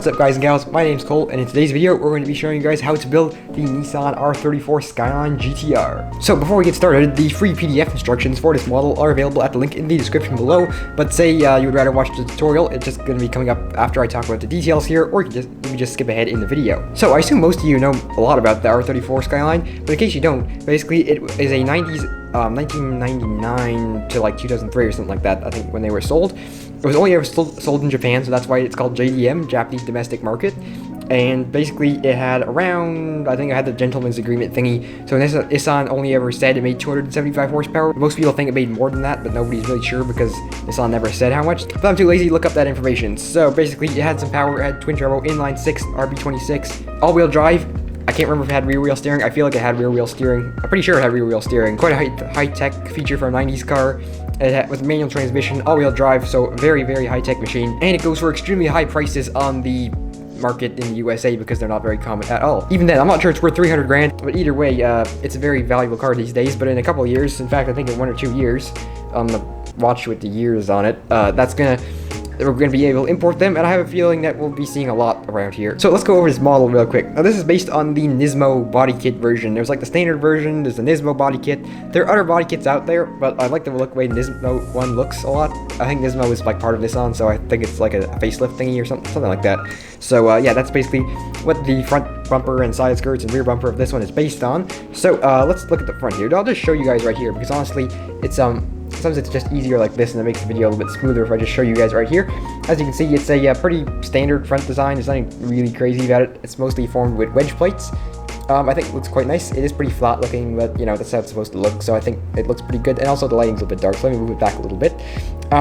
What's up guys and gals, my name's Cole, and in today's video we're going to be showing you guys how to build the Nissan R34 Skyline GT-R. So before we get started, the free PDF instructions for this model are available at the link in the description below, but say you would rather watch the tutorial, it's just going to be coming up after I talk about the details here, or you can just skip ahead in the video. So I assume most of you know a lot about the R34 Skyline, but in case you don't, basically it is a 1999 to like 2003 or something like that, I think, when they were sold. It was only ever sold in Japan, so that's why it's called JDM, Japanese Domestic Market. And basically it had around, I think it had the gentleman's agreement thingy, so Nissan only ever said it made 275 horsepower. Most people think it made more than that, but nobody's really sure because Nissan never said how much. But I'm too lazy to look up that information. So basically it had some power, it had twin turbo, inline 6, RB26, all-wheel drive. I can't remember if it had rear wheel steering. I feel like it had rear wheel steering. I'm pretty sure it had rear wheel steering. Quite a high-tech feature for a 90s car. It had, with manual transmission, all-wheel drive, so very, very high-tech machine. And it goes for extremely high prices on the market in the USA because they're not very common at all. Even then, I'm not sure it's worth 300 grand, but either way, it's a very valuable car these days. But in a couple of years, in fact, I think in 1 or 2 years, on the watch with the years on it, we're going to be able to import them, and I have a feeling that we'll be seeing a lot around here. So let's go over this model real quick. Now this is based on the Nismo body kit version. There's like the standard version, there's the Nismo body kit. There are other body kits out there, but I like the way Nismo one looks a lot. I think Nismo is like part of Nissan, so I think it's like a facelift thingy or something like that. So yeah, that's basically what the front bumper and side skirts and rear bumper of this one is based on. So let's look at the front here. I'll just show you guys right here because honestly, it's sometimes it's just easier like this, and it makes the video a little bit smoother if I just show you guys right here. As you can see, it's a pretty standard front design. There's nothing really crazy about it. It's mostly formed with wedge plates. I think it looks quite nice. It is pretty flat looking, but you know, that's how it's supposed to look, so I think it looks pretty good. And also the lighting's a little bit dark, so let me move it back a little bit.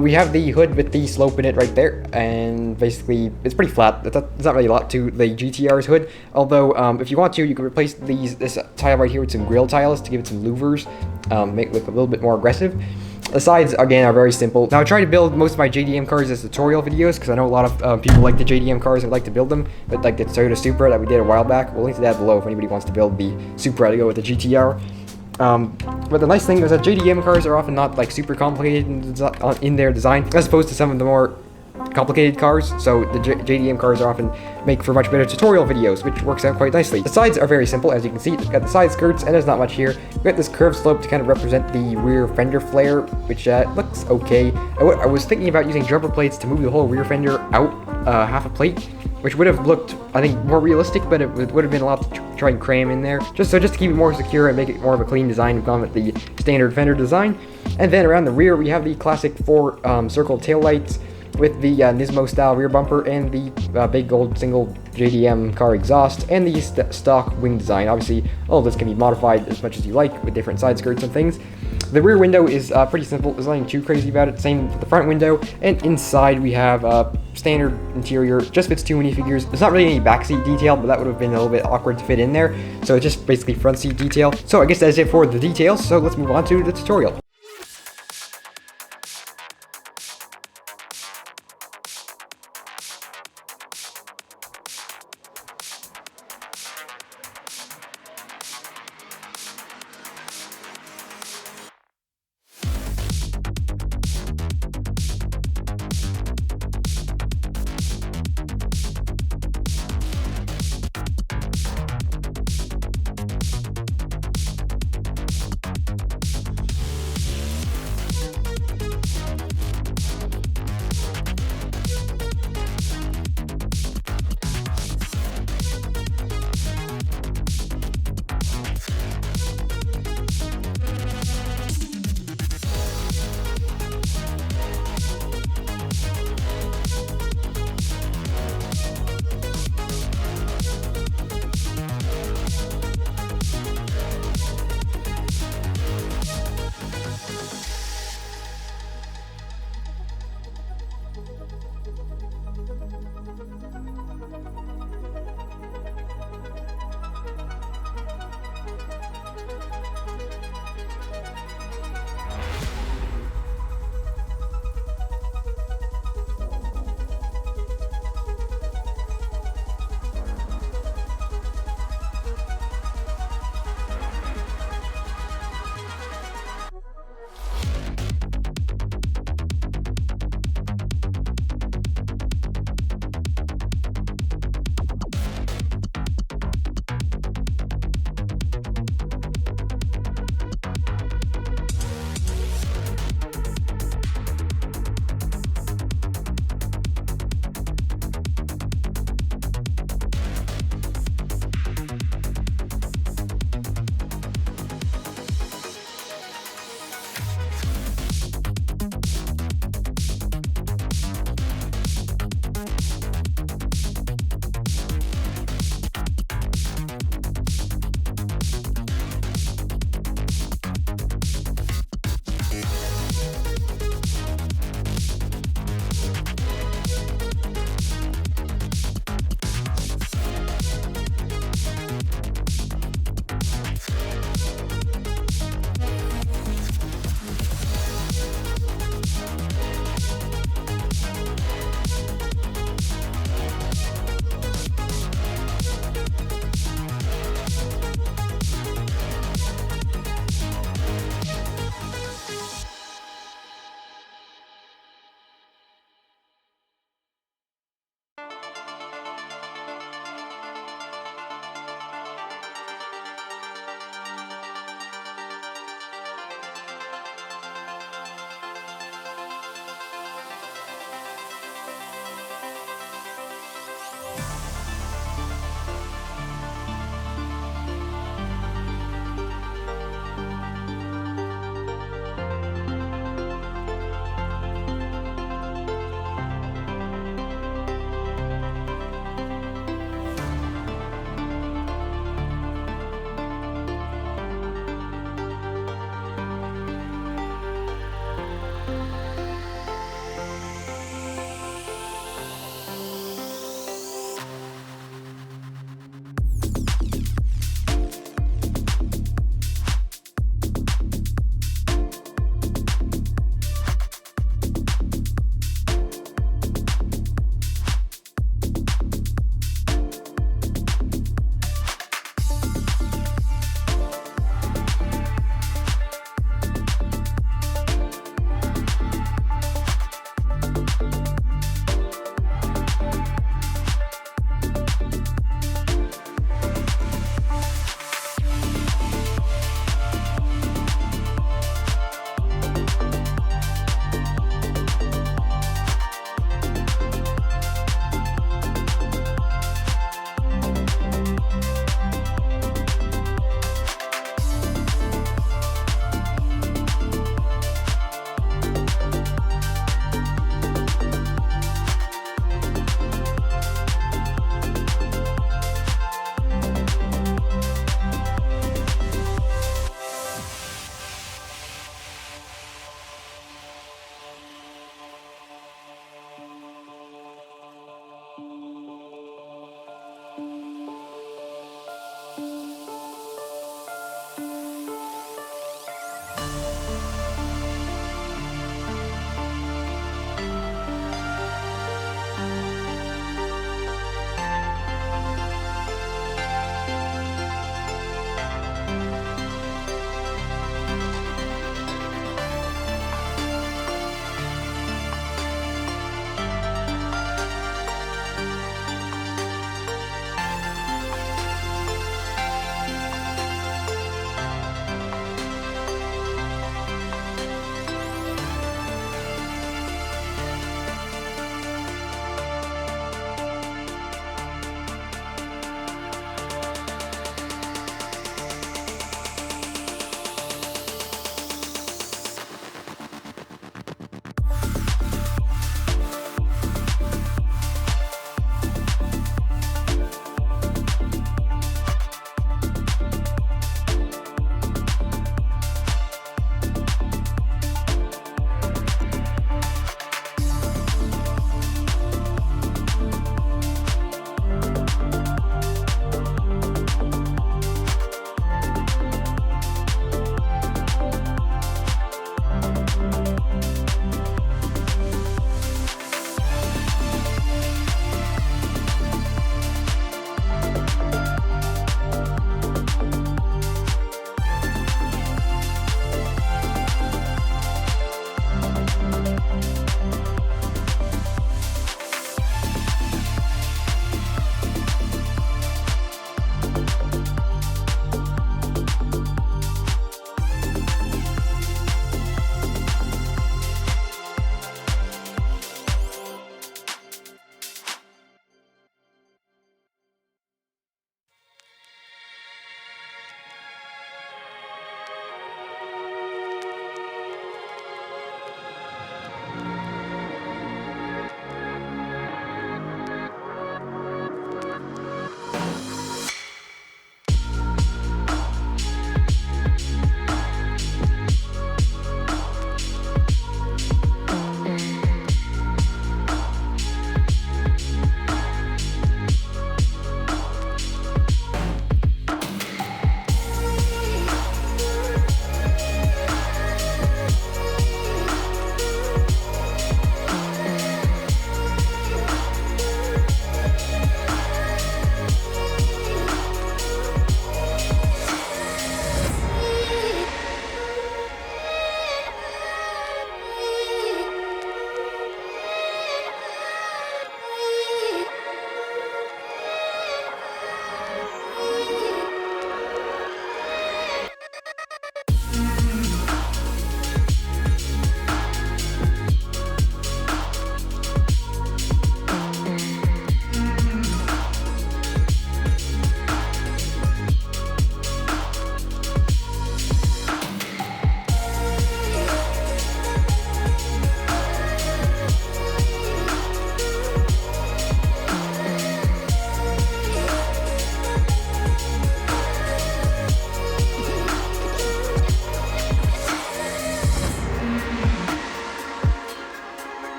We have the hood with the slope in it right there, and basically it's pretty flat. There's not really a lot to the GT-R's hood, although if you want to, you can replace this tile right here with some grill tiles to give it some louvers, make it look a little bit more aggressive. The sides, again, are very simple. Now, I try to build most of my JDM cars as tutorial videos because I know a lot of people like the JDM cars and like to build them, but like the Toyota Supra that we did a while back, we'll link to that below if anybody wants to build the Supra to go with the GT-R. But the nice thing is that JDM cars are often not like super complicated in their design, as opposed to some of the more complicated cars, so the JDM cars are often make for much better tutorial videos, which works out quite nicely. The sides are very simple, as you can see. We've got the side skirts, and there's not much here. We've got this curved slope to kind of represent the rear fender flare, which looks okay. I was thinking about using jumper plates to move the whole rear fender out half a plate, which would have looked, I think, more realistic, but it would have been a lot to try and cram in there. Just to keep it more secure and make it more of a clean design, we've gone with the standard fender design. And then around the rear, we have the classic 4 circle tail lights with the Nismo style rear bumper and the big gold single JDM car exhaust and the stock wing design. Obviously, all of this can be modified as much as you like with different side skirts and things. The rear window is pretty simple. There's nothing too crazy about it. Same with the front window. And inside we have standard interior. Just fits 2 minifigures. There's not really any backseat detail, but that would have been a little bit awkward to fit in there. So it's just basically front seat detail. So I guess that's it for the details. So let's move on to the tutorial.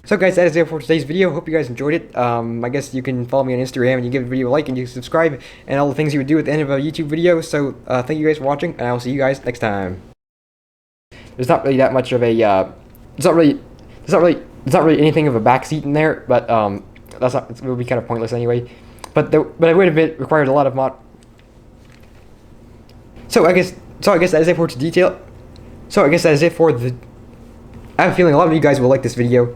So guys, that is it for today's video. Hope you guys enjoyed it. I guess you can follow me on Instagram and you give the video a like and you subscribe and all the things you would do at the end of a YouTube video. So thank you guys for watching, and I will see you guys next time. There's not really that much of a there's not really anything of a backseat in there, but it would be kind of pointless anyway. But it would have required a lot of mod. So I guess that is it for detail. So I guess that is it for the. I have a feeling a lot of you guys will like this video.